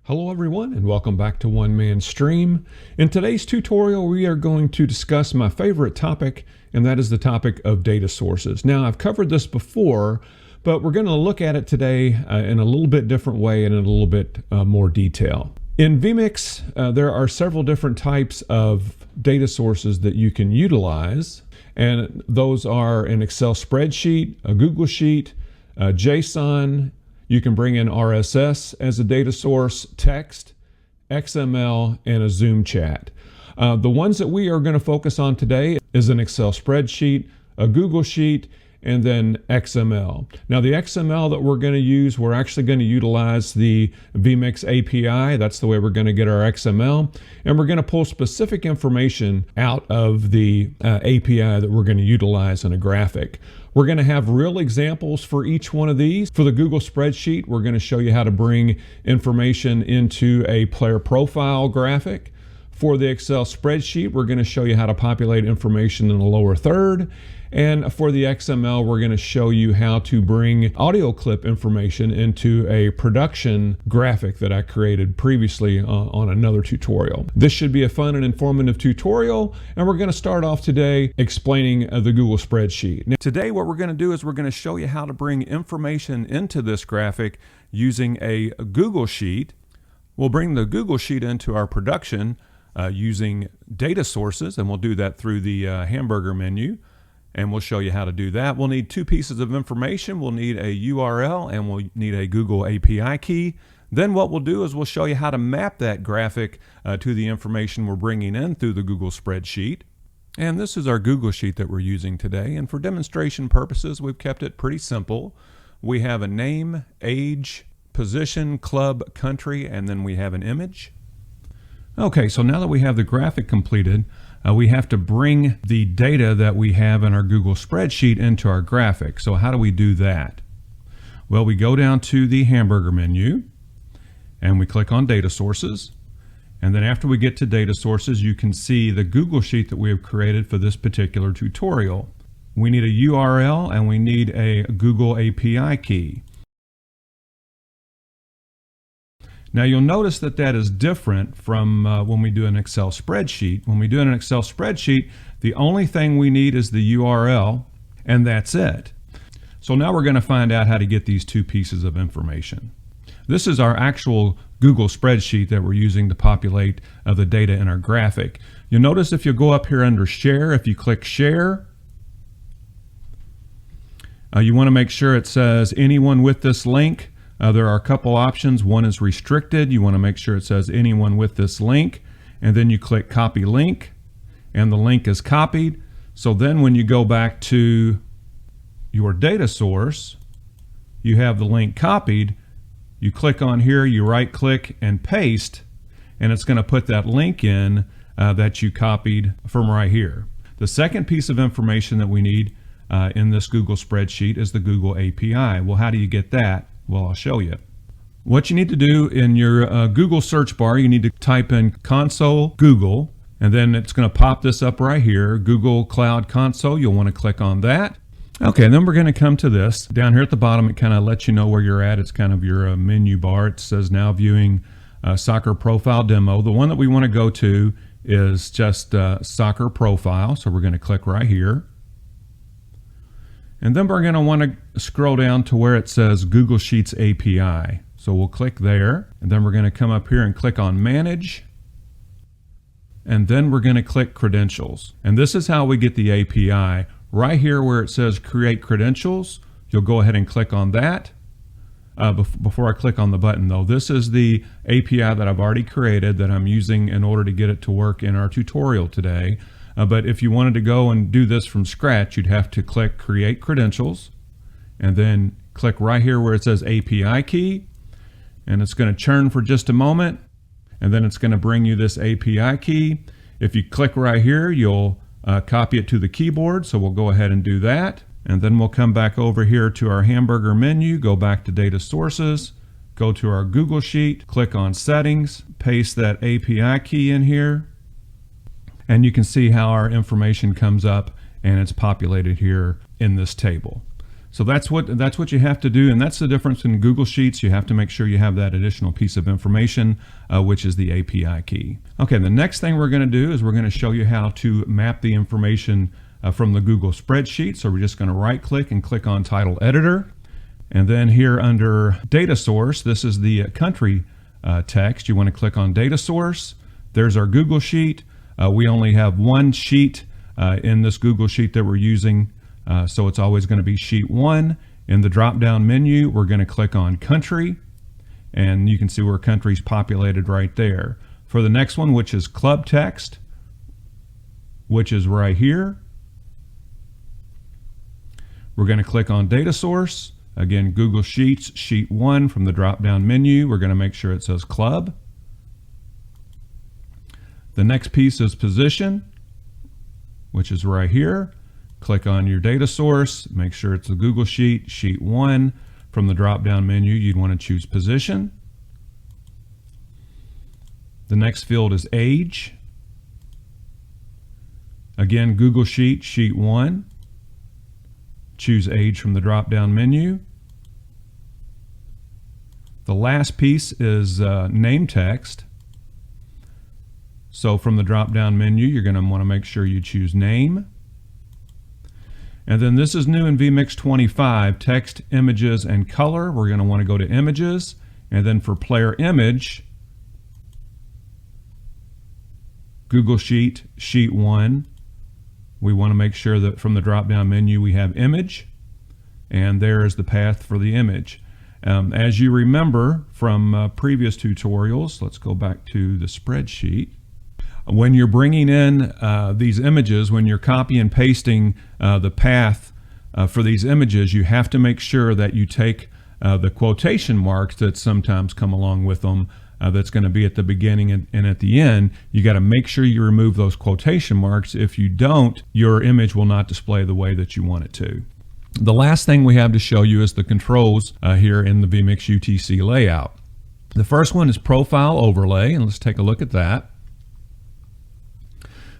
Hello everyone and welcome back to One Man Stream. In today's tutorial we are going to discuss my favorite topic, and that is the topic of data sources. Now I've covered this before, but we're going to look at it today in a little bit different way and in a little bit more detail. In vMix there are several different types of data sources that you can utilize, and those are an Excel spreadsheet, a Google Sheet, a JSON. You can bring in RSS as a data source, text, XML, and a Zoom chat. The ones that we are going to focus on today is an Excel spreadsheet, a Google Sheet, and then XML. Now the XML that we're going to use, we're actually going to utilize the vMix API. That's the way we're going to get our XML. And we're going to pull specific information out of the API that we're going to utilize in a graphic. We're going to have real examples for each one of these. For the Google spreadsheet, we're going to show you how to bring information into a player profile graphic. For the Excel spreadsheet, we're going to show you how to populate information in the lower third. And for the XML, we're going to show you how to bring audio clip information into a production graphic that I created previously on another tutorial. This should be a fun and informative tutorial, and we're going to start off today explaining the Google spreadsheet. Now, today what we're going to do is we're going to show you how to bring information into this graphic using a Google Sheet. We'll bring the Google Sheet into our production using data sources, and we'll do that through the hamburger menu. And we'll show you how to do that. We'll need two pieces of information. We'll need a URL and we'll need a Google API key. Then what we'll do is we'll show you how to map that graphic to the information we're bringing in through the Google spreadsheet. And this is our Google Sheet that we're using today. And for demonstration purposes, we've kept it pretty simple. We have a name, age, position, club, country, and then we have an image. Okay, so now that we have the graphic completed, we have to bring the data that we have in our Google spreadsheet into our graphic. So how do we do that? Well, we go down to the hamburger menu and we click on data sources. And then after we get to data sources, you can see the Google Sheet that we have created for this particular tutorial. We need a URL and we need a Google API key. Now you'll notice that that is different from when we do an Excel spreadsheet. When we do an Excel spreadsheet, the only thing we need is the URL, and that's it. So now we're going to find out how to get these two pieces of information. This is our actual Google spreadsheet that we're using to populate the data in our graphic. You'll notice if you go up here under Share, if you click Share, you want to make sure it says anyone with this link. There are a couple options. One is restricted. You want to make sure it says anyone with this link, and then you click copy link and the link is copied. So then when you go back to your data source, you have the link copied. You click on here, you right click and paste, and it's going to put that link in that you copied from right here. The second piece of information that we need in this Google spreadsheet is the Google API. Well, how do you get that? Well, I'll show you. What you need to do in your Google search bar, you need to type in console Google, and then it's going to pop this up right here, Google Cloud Console. You'll want to click on that. Okay, and then we're going to come to this. Down here at the bottom, it kind of lets you know where you're at. It's kind of your menu bar. It says now viewing soccer profile demo. The one that we want to go to is just soccer profile. So we're going to click right here. And then we're going to want to scroll down to where it says Google Sheets API. So we'll click there, and then we're going to come up here and click on Manage. And then we're going to click Credentials. And this is how we get the API. Right here where it says Create Credentials, you'll go ahead and click on that. Before I click on the button though, this is the API that I've already created that I'm using in order to get it to work in our tutorial today. But if you wanted to go and do this from scratch, you'd have to click Create Credentials and then click right here where it says API key, and it's going to churn for just a moment, and then it's going to bring you this API key. If you click right here, you'll copy it to the keyboard, so we'll go ahead and do that, and then we'll come back over here to our hamburger menu, go back to Data Sources, go to our Google Sheet, click on Settings, paste that API key in here, and you can see how our information comes up and it's populated here in this table. So that's what you have to do, and that's the difference in Google Sheets. You have to make sure you have that additional piece of information, which is the API key. Okay, the next thing we're going to do is we're going to show you how to map the information from the Google spreadsheet. So we're just going to right click and click on Title Editor, and then here under Data Source, this is the country text. You want to click on Data Source. There's our Google Sheet. We only have one sheet in this Google Sheet that we're using. So it's always going to be sheet 1. In the drop down menu, we're going to click on country, and you can see where country's populated right there. For the next one, which is club text, which is right here, we're going to click on data source. Again, Google Sheets, sheet 1. From the drop down menu, we're going to make sure it says club. The next piece is position, which is right here. Click on your data source, make sure it's the Google Sheet, sheet 1. From the drop-down menu, you'd want to choose position. The next field is age. Again, Google Sheet, sheet 1. Choose age from the drop-down menu. The last piece is name text. So from the drop-down menu, you're going to want to make sure you choose name. And then this is new in vMix 25, text, images, and color. We're going to want to go to images, and then for player image, Google Sheet, sheet 1. We want to make sure that from the drop-down menu we have image, and there is the path for the image. As you remember from previous tutorials, let's go back to the spreadsheet. When you're bringing in these images, when you're copy and pasting the path for these images, you have to make sure that you take the quotation marks that sometimes come along with them, that's going to be at the beginning and at the end. You got to make sure you remove those quotation marks. If you don't, your image will not display the way that you want it to. The last thing we have to show you is the controls here in the vMix UTC layout. The first one is Profile Overlay, and let's take a look at that.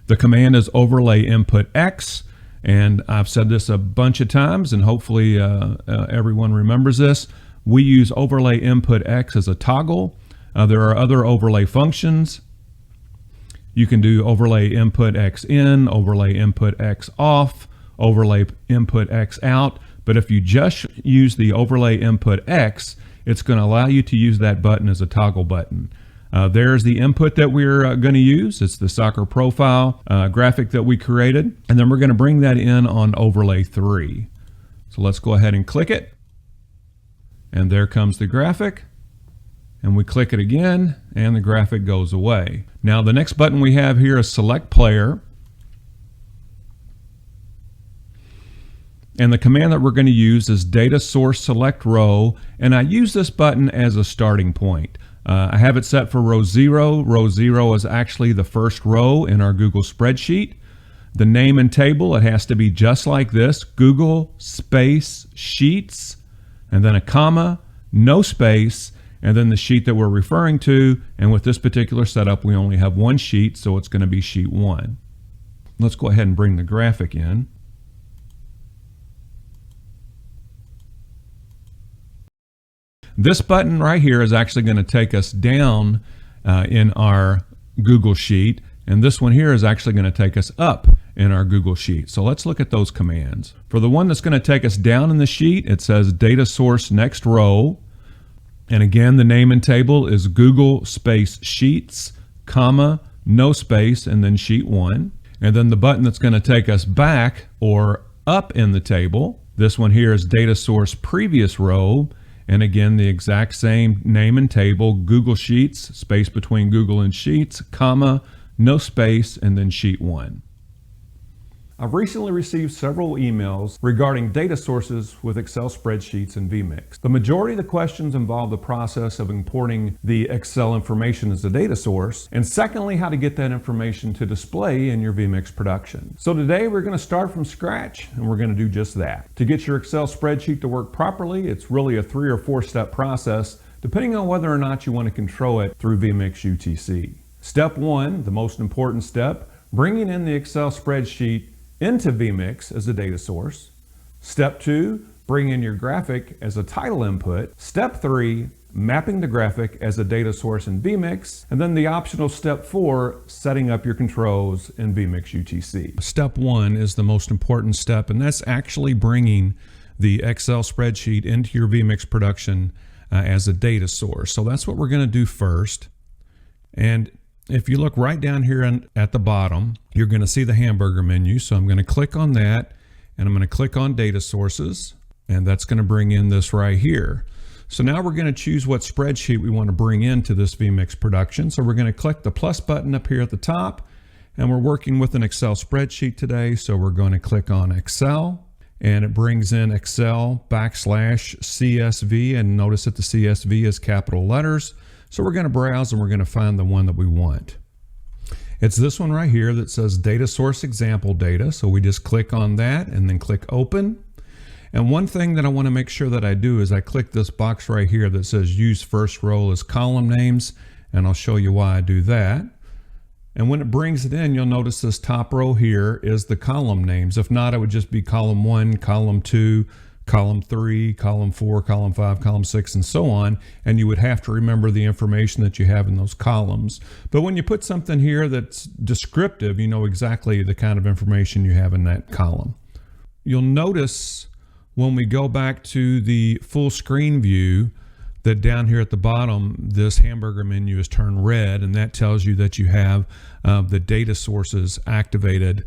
The command is overlay input X, and I've said this a bunch of times, and hopefully everyone remembers this. We use overlay input X as a toggle. There are other overlay functions. You can do overlay input X in, overlay input X off, overlay input X out, but if you just use the overlay input X, it's going to allow you to use that button as a toggle button. There's the input that we're going to use. It's the soccer profile graphic that we created, and then we're going to bring that in on overlay 3. So let's go ahead and click it, and there comes the graphic, and we click it again, and the graphic goes away. Now the next button we have here is Select Player, and the command that we're going to use is DataSource Select Row, and I use this button as a starting point. I have it set for row 0. Row 0 is actually the first row in our Google spreadsheet. The name and table, it has to be just like this: Google space Sheets, and then a comma, no space, and then the sheet that we're referring to. And with this particular setup, we only have one sheet, so it's going to be sheet 1. Let's go ahead and bring the graphic in. This button right here is actually going to take us down in our Google Sheet, and this one here is actually going to take us up in our Google Sheet. So let's look at those commands. For the one that's going to take us down in the sheet, it says Data Source Next Row, and again the name and table is Google space Sheets, comma, no space, and then sheet 1. And then the button that's going to take us back or up in the table, this one here is Data Source Previous Row. And again, the exact same name and table, Google Sheets, space between Google and Sheets, comma, no space, and then sheet 1. I've recently received several emails regarding data sources with Excel spreadsheets and vMix. The majority of the questions involve the process of importing the Excel information as a data source, and secondly, how to get that information to display in your vMix production. So today we're going to start from scratch, and we're going to do just that. To get your Excel spreadsheet to work properly, it's really a 3 or 4 step process, depending on whether or not you want to control it through vMix UTC. Step 1, the most important step, bringing in the Excel spreadsheet into vMix as a data source. Step 2, bring in your graphic as a title input. Step 3, mapping the graphic as a data source in vMix. And then the optional step 4, setting up your controls in vMix UTC. Step 1 is the most important step, and that's actually bringing the Excel spreadsheet into your vMix production as a data source. So that's what we're going to do first. And if you look right down here at the bottom, you're going to see the hamburger menu. So I'm going to click on that, and I'm going to click on data sources, and that's going to bring in this right here. So now we're going to choose what spreadsheet we want to bring into this vMix production. So we're going to click the plus button up here at the top, and we're working with an Excel spreadsheet today. So we're going to click on Excel, and it brings in Excel \CSV, and notice that the CSV is capital letters. So we're going to browse and we're going to find the one that we want. It's this one right here that says Data Source Example Data. So we just click on that and then click Open. And one thing that I want to make sure that I do is I click this box right here that says Use First Row as Column Names, and I'll show you why I do that. And when it brings it in, you'll notice this top row here is the column names. If not, it would just be column 1, column 2, column 3, column 4, column 5, column 6, and so on. And you would have to remember the information that you have in those columns. But when you put something here that's descriptive, you know exactly the kind of information you have in that column. You'll notice when we go back to the full screen view that down here at the bottom, this hamburger menu is turned red, and that tells you that you have the data sources activated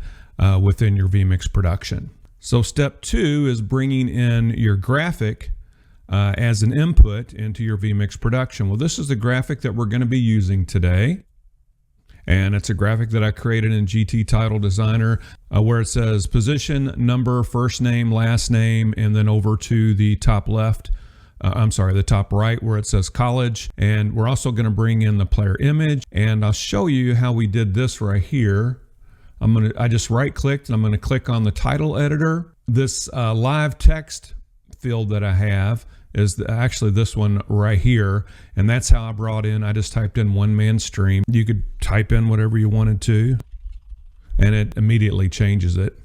within your vMix production. So step 2 is bringing in your graphic as an input into your vMix production. Well, this is the graphic that we're going to be using today. And it's a graphic that I created in GT Title Designer where it says position, number, first name, last name, and then over to the top left, the top right where it says college. And we're also going to bring in the player image, and I'll show you how we did this right here. I just right clicked and I'm going to click on the title editor. This live text field that I have is actually this one right here, and that's how I brought in, I just typed in one man stream. You could type in whatever you wanted to, and it immediately changes it.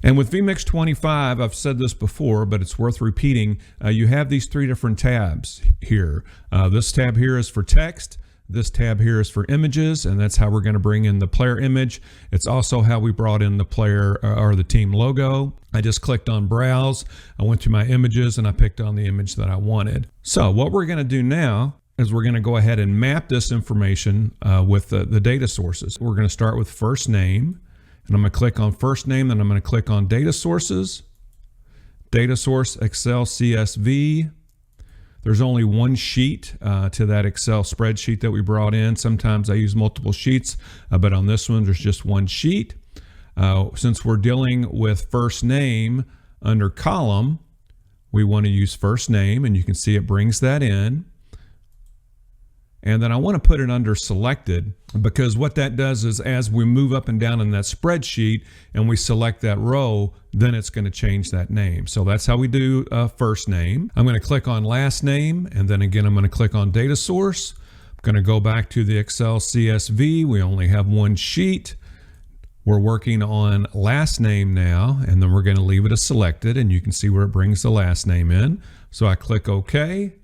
And with vMix 25, I've said this before, but it's worth repeating, you have these 3 different tabs here. This tab here is for text. This tab here is for images, and that's how we're going to bring in the player image. It's also how we brought in the player or the team logo. I just clicked on browse. I went to my images and I picked on the image that I wanted. So what we're going to do now is we're going to go ahead and map this information with the data sources. We're going to start with first name, and I'm going to click on first name, then I'm going to click on data sources, data source Excel CSV. There's only one sheet to that Excel spreadsheet that we brought in. Sometimes I use multiple sheets, but on this one, there's just one sheet. Since we're dealing with first name under column, we want to use first name, and you can see it brings that in. And then I want to put it under selected, because what that does is as we move up and down in that spreadsheet and we select that row, then it's going to change that name. So that's how we do first name. I'm going to click on last name, and then again I'm going to click on data source. I'm going to go back to the Excel CSV. We only have one sheet. We're working on last name now, and then we're going to leave it as selected, and you can see where it brings the last name in. So I click OK.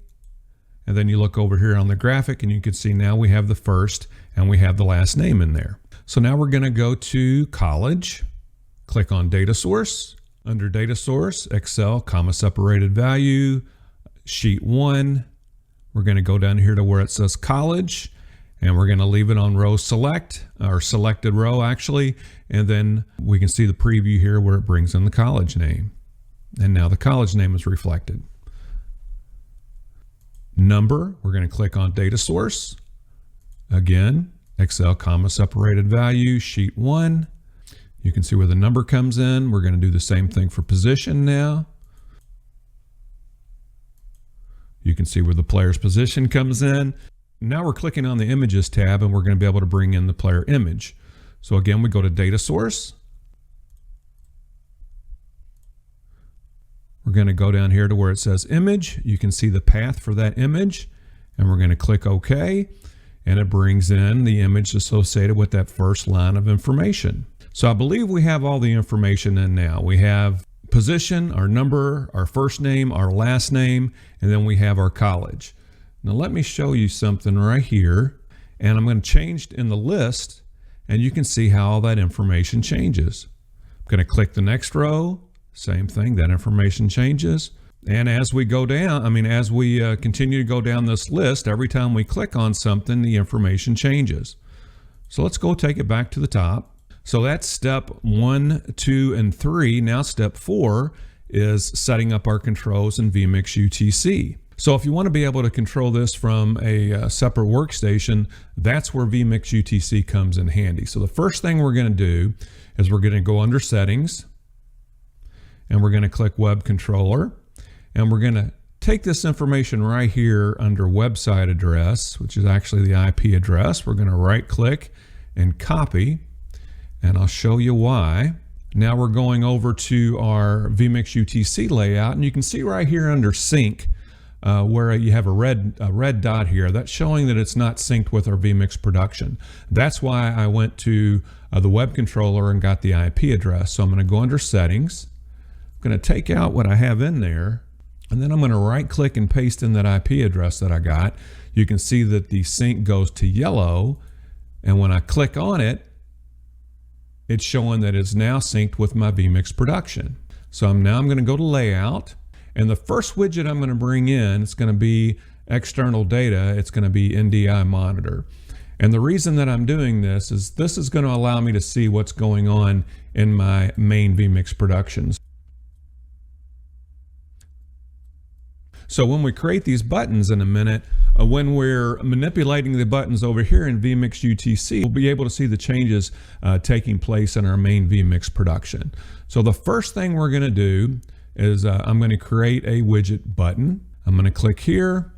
And then you look over here on the graphic and you can see now we have the first and we have the last name in there. So now we're going to go to college, click on data source. Under data source, Excel, comma separated value, sheet 1. We're going to go down here to where it says college, and we're going to leave it on row select, or selected row actually. And then we can see the preview here where it brings in the college name. And now the college name is reflected. Number, we're going to click on data source. Again, Excel, comma separated value, sheet 1. You can see where the number comes in. We're going to do the same thing for position now. You can see where the player's position comes in. Now we're clicking on the images tab, and we're going to be able to bring in the player image. So again, we go to data source. We're going to go down here to where it says image. You can see the path for that image, and we're going to click OK, and it brings in the image associated with that first line of information. So I believe we have all the information in now. We have position, our number, our first name, our last name, and then we have our college. Now let me show you something right here, and I'm going to change in the list, and you can see how all that information changes. I'm going to click the next row, same thing, that information changes. And as we go down, as we continue to go down this list, every time we click on something, the information changes. So let's go take it back to the top. So that's step 1, 2, and 3. Now step 4 is setting up our controls in vMix UTC. So if you want to be able to control this from a separate workstation, that's where vMix UTC comes in handy. So the first thing we're going to do is we're going to go under Settings, and we're going to click Web Controller, and we're going to take this information right here under Website Address, which is actually the IP address. We're going to right-click and copy, and I'll show you why. Now we're going over to our vMix UTC layout, and you can see right here under Sync, where you have a red dot here, that's showing that it's not synced with our vMix production. That's why I went to the web controller and got the IP address. So I'm going to go under Settings. I'm going to take out what I have in there, and then I'm going to right click and paste in that IP address that I got. You can see that the sync goes to yellow, and when I click on it, it's showing that it's now synced with my vMix production. So I'm going to go to Layout, and the first widget I'm going to bring in, it's going to be external data. It's going to be NDI Monitor. And the reason that I'm doing this is going to allow me to see what's going on in my main vMix productions. So when we create these buttons in a minute, when we're manipulating the buttons over here in vMix UTC, we'll be able to see the changes taking place in our main vMix production. So the first thing we're going to do is I'm going to create a widget button. I'm going to click here,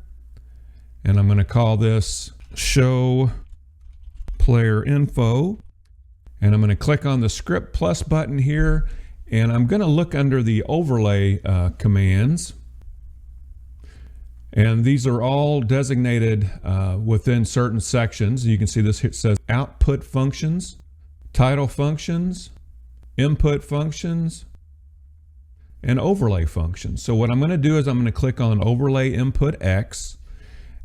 and I'm going to call this Show Player Info, and I'm going to click on the Script Plus button here, and I'm going to look under the Overlay commands. And these are all designated within certain sections. You can see this here says Output Functions, Title Functions, Input Functions, and Overlay Functions. So what I'm going to do is I'm going to click on Overlay Input X,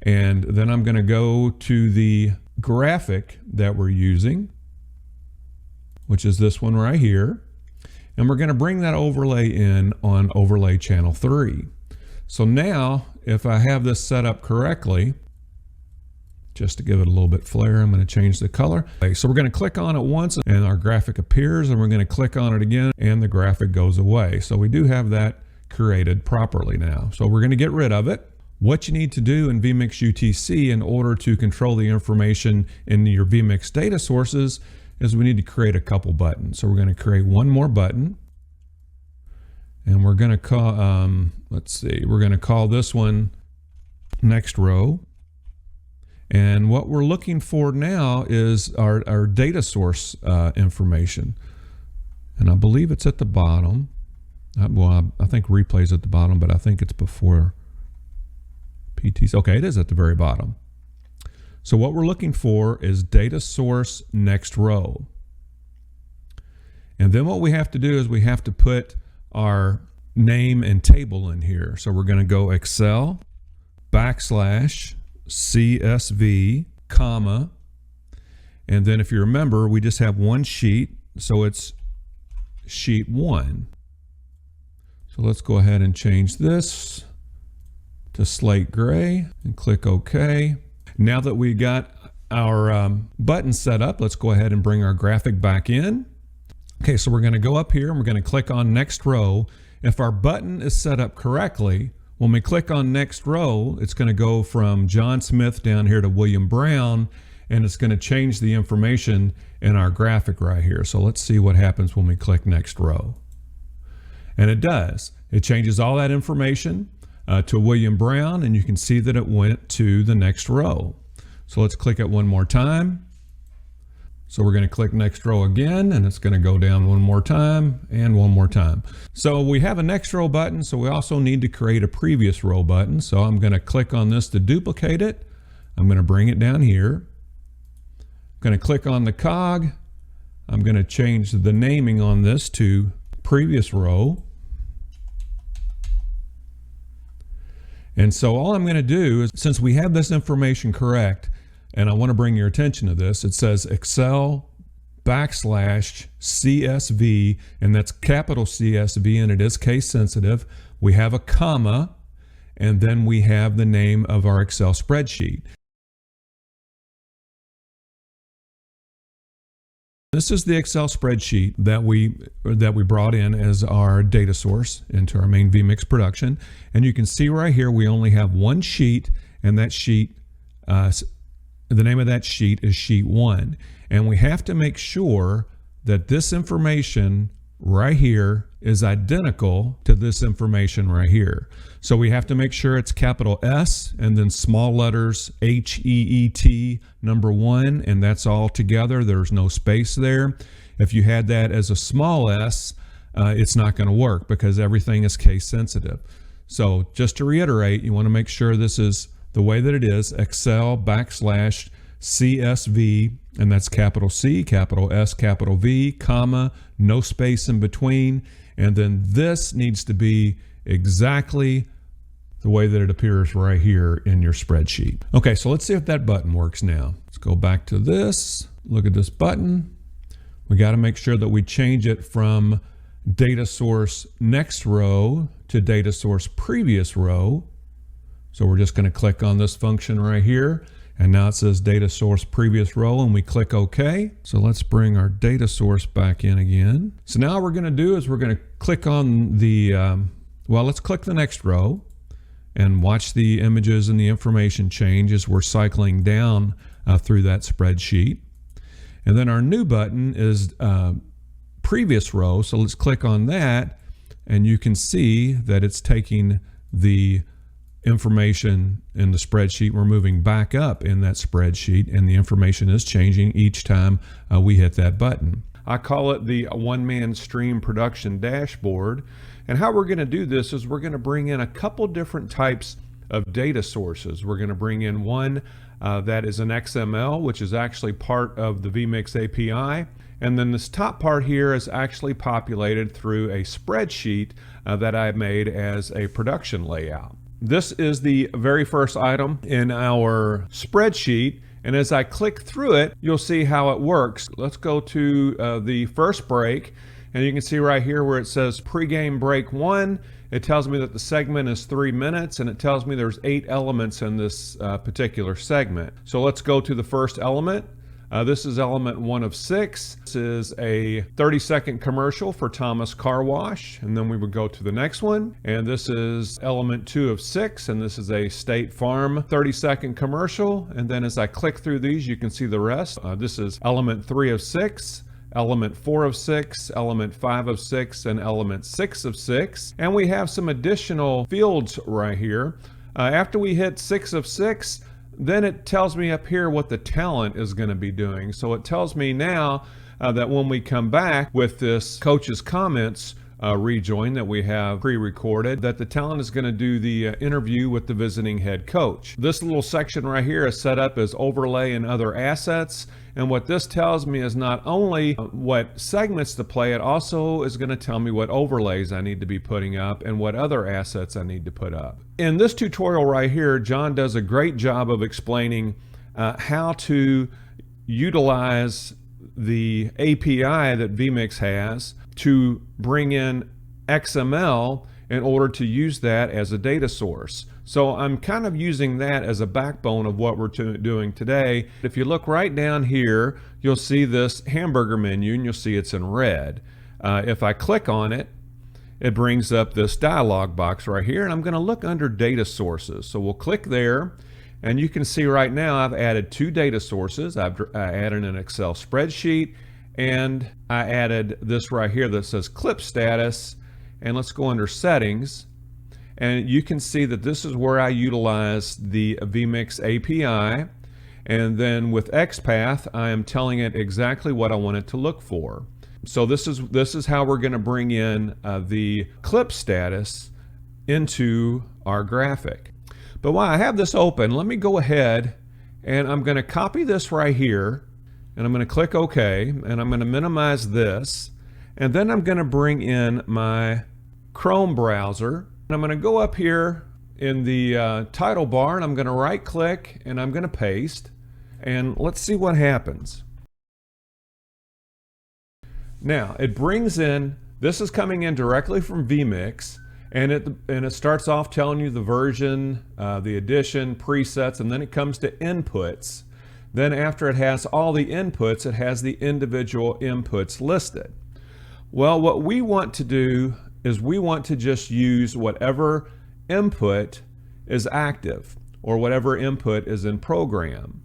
and then I'm going to go to the graphic that we're using, which is this one right here. And we're going to bring that overlay in on Overlay Channel 3. So now, if I have this set up correctly, just to give it a little bit flair, I'm going to change the color. Okay, so we're going to click on it once and our graphic appears, and we're going to click on it again and the graphic goes away. So we do have that created properly now. So we're going to get rid of it. What you need to do in vMix UTC in order to control the information in your vMix data sources is we need to create a couple buttons. So we're going to create one more button. And we're going to call, we're going to call this one Next Row. And what we're looking for now is our data source information. And I believe it's at the bottom. Well, I think replay's at the bottom, but I think it's before PTs. Okay, it is at the very bottom. So what we're looking for is data source next row. And then what we have to do is we have to put our name and table in here. So we're going to go Excel /CSV, comma, and then if you remember, we just have one sheet, so it's sheet 1. So let's go ahead and change this to slate gray and click OK. Now that we got our button set up, let's go ahead and bring our graphic back in. Okay, so we're going to go up here and we're going to click on Next Row. If our button is set up correctly, when we click on Next Row, it's going to go from John Smith down here to William Brown, and it's going to change the information in our graphic right here. So let's see what happens when we click Next Row. And it does. It changes all that information to William Brown, and you can see that it went to the next row. So let's click it one more time. So we're going to click Next Row again, and it's going to go down one more time and one more time. So we have a Next Row button, so we also need to create a Previous Row button. So I'm going to click on this to duplicate it. I'm going to bring it down here. I'm going to click on the cog. I'm going to change the naming on this to Previous Row. And so all I'm going to do is, since we have this information correct, and I want to bring your attention to this, it says Excel /CSV, and that's capital CSV, and it is case sensitive. We have a comma, and then we have the name of our Excel spreadsheet. This is the Excel spreadsheet that we brought in as our data source into our main vMix production. And you can see right here we only have one sheet, and that sheet, the name of that sheet is Sheet 1. And we have to make sure that this information right here is identical to this information right here. So we have to make sure it's capital S and then small letters HEET number 1, and that's all together. There's no space there. If you had that as a small s, it's not going to work because everything is case sensitive. So just to reiterate, you want to make sure this is the way that it is, Excel /CSV, and that's capital C, capital S, capital V, comma, no space in between, and then this needs to be exactly the way that it appears right here in your spreadsheet. Okay, so let's see if that button works now. Let's go back to this, look at this button. We got to make sure that we change it from data source next row to data source previous row. So we're just going to click on this function right here. And now it says data source previous row, and we click OK. So let's bring our data source back in again. So now what we're going to do is we're going to click on the, let's click the next row and watch the images and the information change as we're cycling down through that spreadsheet. And then our new button is previous row. So let's click on that, and you can see that it's taking the information in the spreadsheet. We're moving back up in that spreadsheet, and the information is changing each time we hit that button. I call it the one-man stream production dashboard. And how we're going to do this is we're going to bring in a couple different types of data sources. We're going to bring in one that is an XML, which is actually part of the vMix API. And then this top part here is actually populated through a spreadsheet that I made as a production layout. This is the very first item in our spreadsheet, and as I click through it, you'll see how it works. Let's go to the first break, and you can see right here where it says pregame break 1. It tells me that the segment is 3 minutes, and it tells me there's 8 elements in this particular segment. So let's go to the first element. This is element 1 of 6. This is a 30-second commercial for Thomas Car Wash, and then we would go to the next one. And this is element 2 of 6, and this is a State Farm 30-second commercial. And then as I click through these, you can see the rest. This is element 3 of 6, element 4 of 6, element 5 of 6, and element 6 of 6. And we have some additional fields right here. After we hit 6 of 6, then it tells me up here what the talent is going to be doing. So it tells me now that when we come back with this coach's comments rejoin that we have pre-recorded, that the talent is going to do the interview with the visiting head coach. This little section right here is set up as overlay and other assets. And what this tells me is not only what segments to play, it also is going to tell me what overlays I need to be putting up and what other assets I need to put up. In this tutorial right here, John does a great job of explaining how to utilize the API that vMix has to bring in XML in order to use that as a data source. So I'm kind of using that as a backbone of what we're doing today. If you look right down here, you'll see this hamburger menu, and you'll see it's in red. If I click on it, it brings up this dialog box right here, and I'm going to look under data sources. So we'll click there, and you can see right now I've added 2 data sources. I added an Excel spreadsheet, and I added this right here that says clip status. And let's go under settings, and you can see that this is where I utilize the vMix API. And then with XPath, I am telling it exactly what I want it to look for. So this is how we're going to bring in the clip status into our graphic. But while I have this open, let me go ahead and I'm going to copy this right here, and I'm going to click OK, and I'm going to minimize this, and then I'm going to bring in my Chrome browser, and I'm going to go up here in the title bar, and I'm going to right click and I'm going to paste, and let's see what happens. Now it brings in, this is coming in directly from vMix, and it starts off telling you the version, the edition, presets, and then it comes to inputs. Then after it has all the inputs, it has the individual inputs listed. Well, what we want to do is we want to just use whatever input is active or whatever input is in program.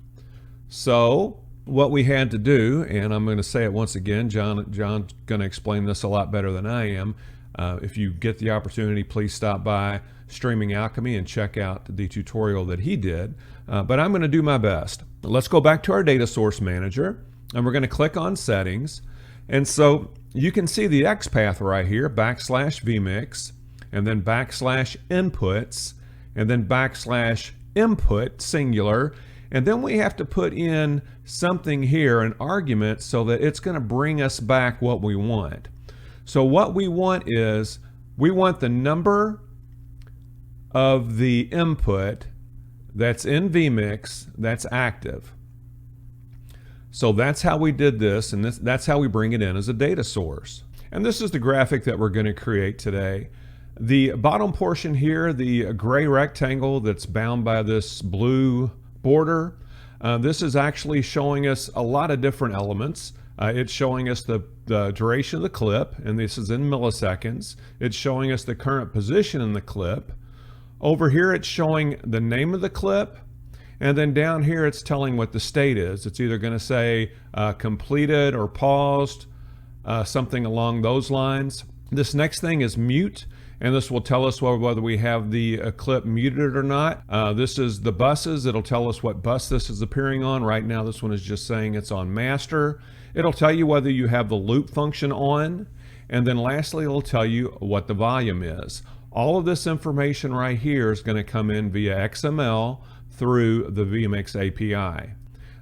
So what we had to do, and I'm going to say it once again, John's going to explain this a lot better than I am. If you get the opportunity, please stop by Streaming Alchemy and check out the tutorial that he did. But I'm going to do my best. Let's go back to our data source manager, and we're going to click on settings. And so you can see the X path right here, /vmix, and then /inputs, and then /input singular. And then we have to put in something here, an argument, so that it's going to bring us back what we want. So what we want is, we want the number of the input that's in vMix that's active. So that's how we did this, and that's how we bring it in as a data source. And this is the graphic that we're going to create today. The bottom portion here, the gray rectangle that's bound by this blue border, this is actually showing us a lot of different elements. It's showing us the duration of the clip, and this is in milliseconds. It's showing us the current position in the clip. Over here it's showing the name of the clip, and then down here it's telling what the state is. It's either going to say completed or paused, something along those lines. This next thing is mute, and this will tell us whether we have the clip muted or not. This is the buses. It'll tell us what bus this is appearing on. Right now this one is just saying it's on master. It'll tell you whether you have the loop function on, and then lastly it'll tell you what the volume is. All of this information right here is going to come in via XML through the vMix API.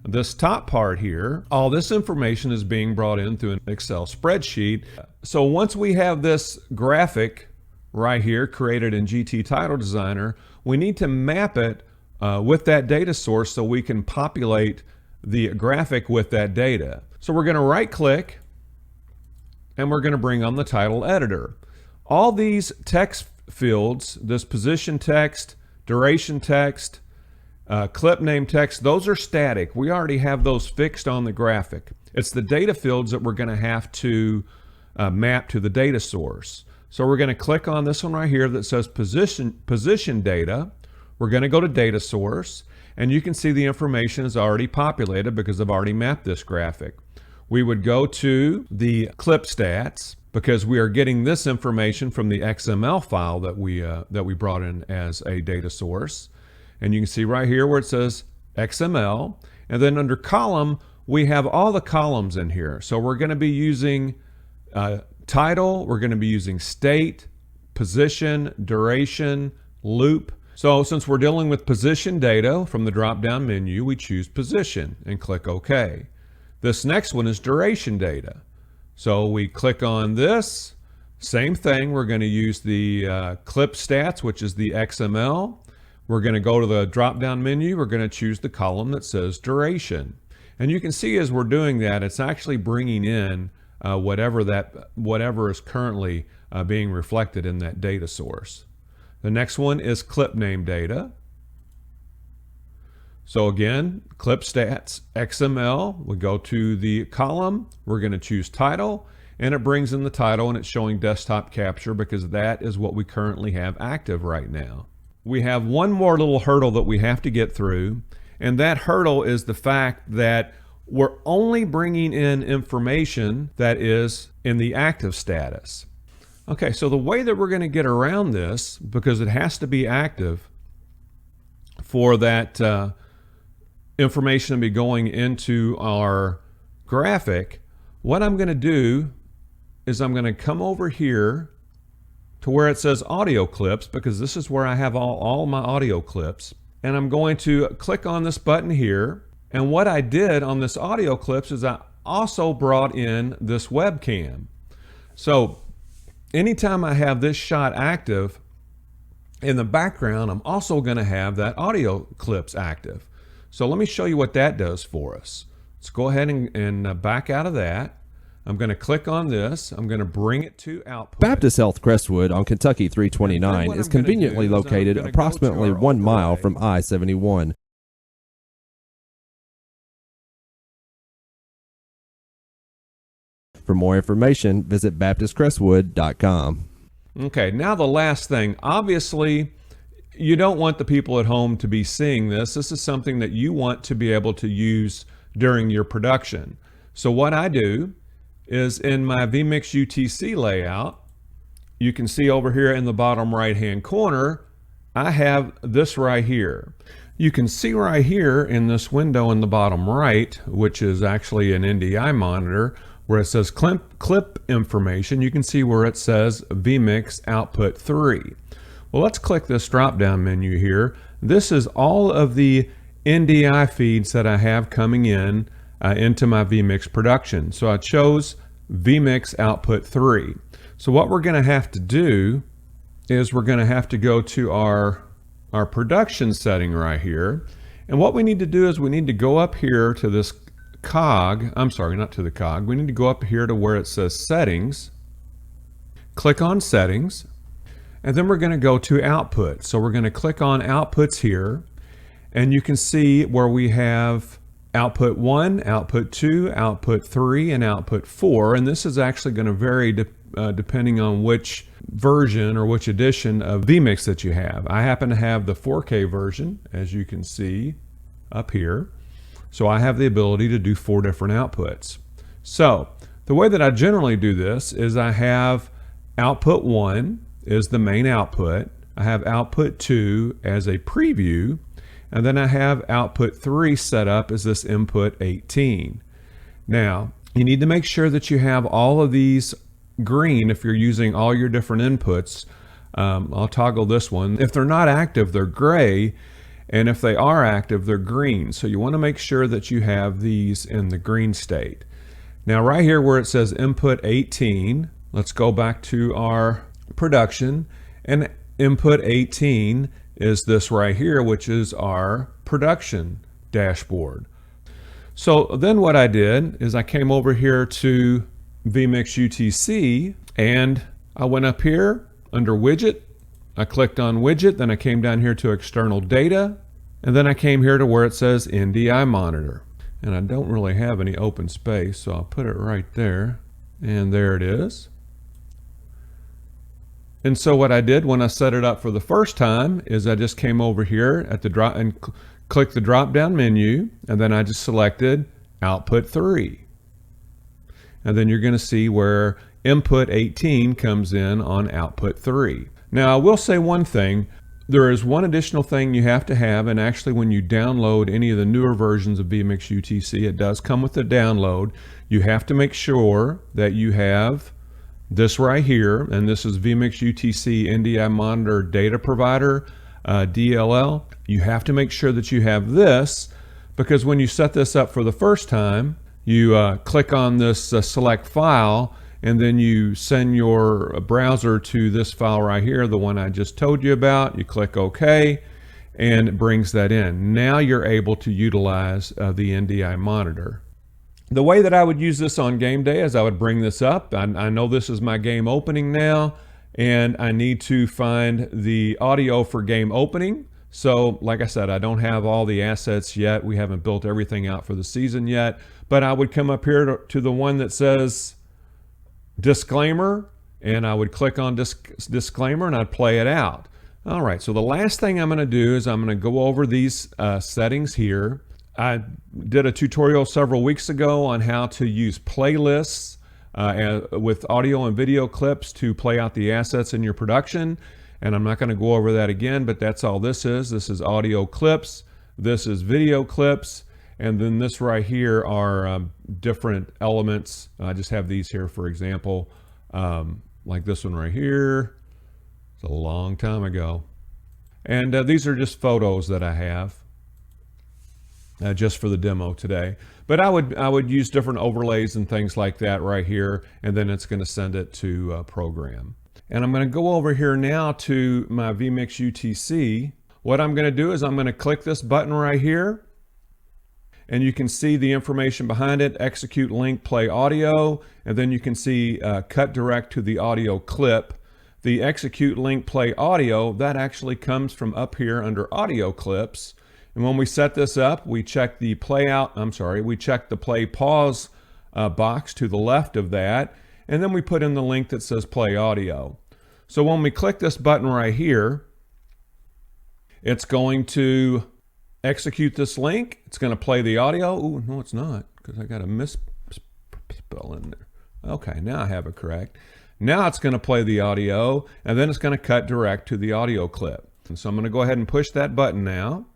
This top part here, all this information is being brought in through an Excel spreadsheet. So once we have this graphic right here created in GT Title Designer, we need to map it with that data source so we can populate the graphic with that data. So we're going to right click and we're going to bring on the title editor. All these text fields, this position text, duration text, clip name text, those are static. We already have those fixed on the graphic. It's the data fields that we're going to have to map to the data source. So we're going to click on this one right here that says position data. We're going to go to data source, and you can see the information is already populated because I've already mapped this graphic. We would go to the clip stats because we are getting this information from the XML file that we brought in as a data source. And you can see right here where it says XML, and then under column we have all the columns in here. So we're going to be using title, we're going to be using state, position, duration, loop. So since we're dealing with position data, from the drop-down menu we choose position and click OK. This next one is duration data. So we click on this, same thing, we're going to use the clip stats, which is the XML. We're going to go to the drop-down menu, we're going to choose the column that says duration. And you can see as we're doing that, it's actually bringing in whatever is currently being reflected in that data source. The next one is clip name data. So again, clip stats, XML, we go to the column, we're going to choose title, and it brings in the title and it's showing desktop capture because that is what we currently have active right now. We have one more little hurdle that we have to get through, and that hurdle is the fact that we're only bringing in information that is in the active status. Okay, so the way that we're going to get around this, because it has to be active for that information to be going into our graphic, what I'm going to do is I'm going to come over here to where it says audio clips, because this is where I have all my audio clips, and I'm going to click on this button here. And what I did on this audio clips is I also brought in this webcam. So anytime I have this shot active, in the background, I'm also going to have that audio clips active. So let me show you what that does for us. Let's go ahead and back out of that. I'm going to click on this. I'm going to bring it to output. Baptist Health Crestwood on Kentucky 329 is conveniently located approximately 1 mile from I-71. For more information, visit baptistcrestwood.com. Okay, now the last thing. Obviously, you don't want the people at home to be seeing this. This is something that you want to be able to use during your production. So what I do is in my vMix UTC layout, you can see over here in the bottom right hand corner, I have this right here. You can see right here in this window in the bottom right, which is actually an NDI monitor, where it says clip information, you can see where it says vMix output 3. Well, let's click this drop down menu here. This is all of the NDI feeds that I have coming in into my vMix production. So I chose vMix output 3. So what we're going to have to do is we're going to have to go to our production setting right here. And what we need to do is we need to go up here to this cog, I'm sorry, not to the cog. We need to go up here to where it says settings, click on settings, and then we're going to go to output. So we're going to click on outputs here, and you can see where we have output 1, output 2, output 3, and output 4. And this is actually going to vary depending on which version or which edition of vMix that you have. I happen to have the 4K version, as you can see up here. So I have the ability to do 4 different outputs. So the way that I generally do this is I have output 1 is the main output. I have output 2 as a preview, and then I have output 3 set up as this input 18. Now, you need to make sure that you have all of these green if you're using all your different inputs. I'll toggle this one. If they're not active, they're gray. And if they are active, they're green. So you want to make sure that you have these in the green state. Now right here where it says input 18, let's go back to our production, and input 18 is this right here, which is our production dashboard. So then what I did is I came over here to vMix UTC, and I went up here under widget. I clicked on widget, then I came down here to external data, and then I came here to where it says NDI monitor. And I don't really have any open space, so I'll put it right there, and there it is. And so what I did when I set it up for the first time is I just came over here at the drop and clicked the drop down menu, and then I just selected output 3. And then you're going to see where input 18 comes in on output 3. Now I will say one thing, there is one additional thing you have to have, and actually when you download any of the newer versions of vMix UTC, it does come with the download. You have to make sure that you have this right here, and this is vMix UTC NDI Monitor Data Provider, DLL. You have to make sure that you have this, because when you set this up for the first time, you click on this select file, and then you send your browser to this file right here, the one I just told you about. You click OK, and it brings that in. Now you're able to utilize the NDI monitor. The way that I would use this on game day is I would bring this up. I know this is my game opening now, and I need to find the audio for game opening. So like I said, I don't have all the assets yet. We haven't built everything out for the season yet, but I would come up here to the one that says disclaimer, and I would click on disclaimer, and I'd play it out. All right, so the last thing I'm going to do is I'm going to go over these settings here. I did a tutorial several weeks ago on how to use playlists with audio and video clips to play out the assets in your production, and I'm not going to go over that again, but that's all this is. This is audio clips, this is video clips, and then this right here are different elements. I just have these here for example, like this one right here. It's a long time ago. And these are just photos that I have just for the demo today. But I would use different overlays and things like that right here, and then it's going to send it to program. And I'm going to go over here now to my vMix UTC. What I'm going to do is I'm going to click this button right here. And you can see the information behind it, execute link, play audio, and then you can see cut direct to the audio clip. The execute link, play audio, that actually comes from up here under audio clips. And when we set this up, we check the we check the play pause box to the left of that, and then we put in the link that says play audio. So when we click this button right here, it's going to execute this link. It's going to play the audio. Oh, no, it's not, because I got a misspell in there. Okay, now I have it correct. Now it's going to play the audio, and then it's going to cut direct to the audio clip. And so I'm going to go ahead and push that button now.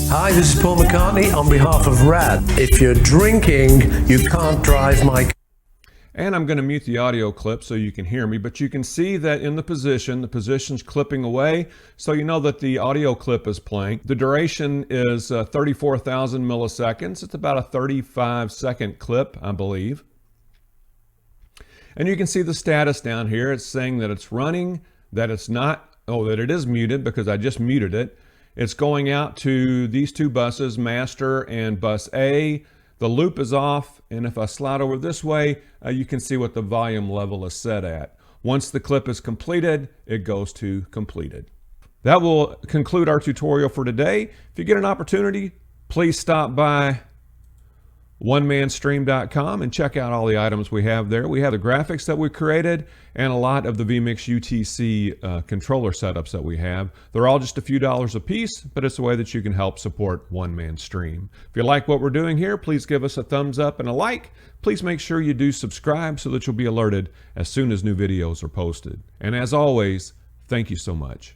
Hi, this is Paul McCartney on behalf of RAD. If you're drinking, you can't drive my car. And I'm going to mute the audio clip so you can hear me, but you can see that in the position's clipping away, so you know that the audio clip is playing. The duration is 34,000 milliseconds. It's about a 35-second clip, I believe. And you can see the status down here. It's saying that it's running, that it's not, that it is muted because I just muted it. It's going out to these two buses, master and bus A. The loop is off, and if I slide over this way, you can see what the volume level is set at. Once the clip is completed, it goes to completed. That will conclude our tutorial for today. If you get an opportunity, please stop by onemanstream.com and check out all the items we have there. We have the graphics that we created and a lot of the vMix UTC controller setups that we have. They're all just a few dollars a piece, but it's a way that you can help support One Man Stream. If you like what we're doing here, please give us a thumbs up and a like. Please make sure you do subscribe so that you'll be alerted as soon as new videos are posted. And as always, thank you so much.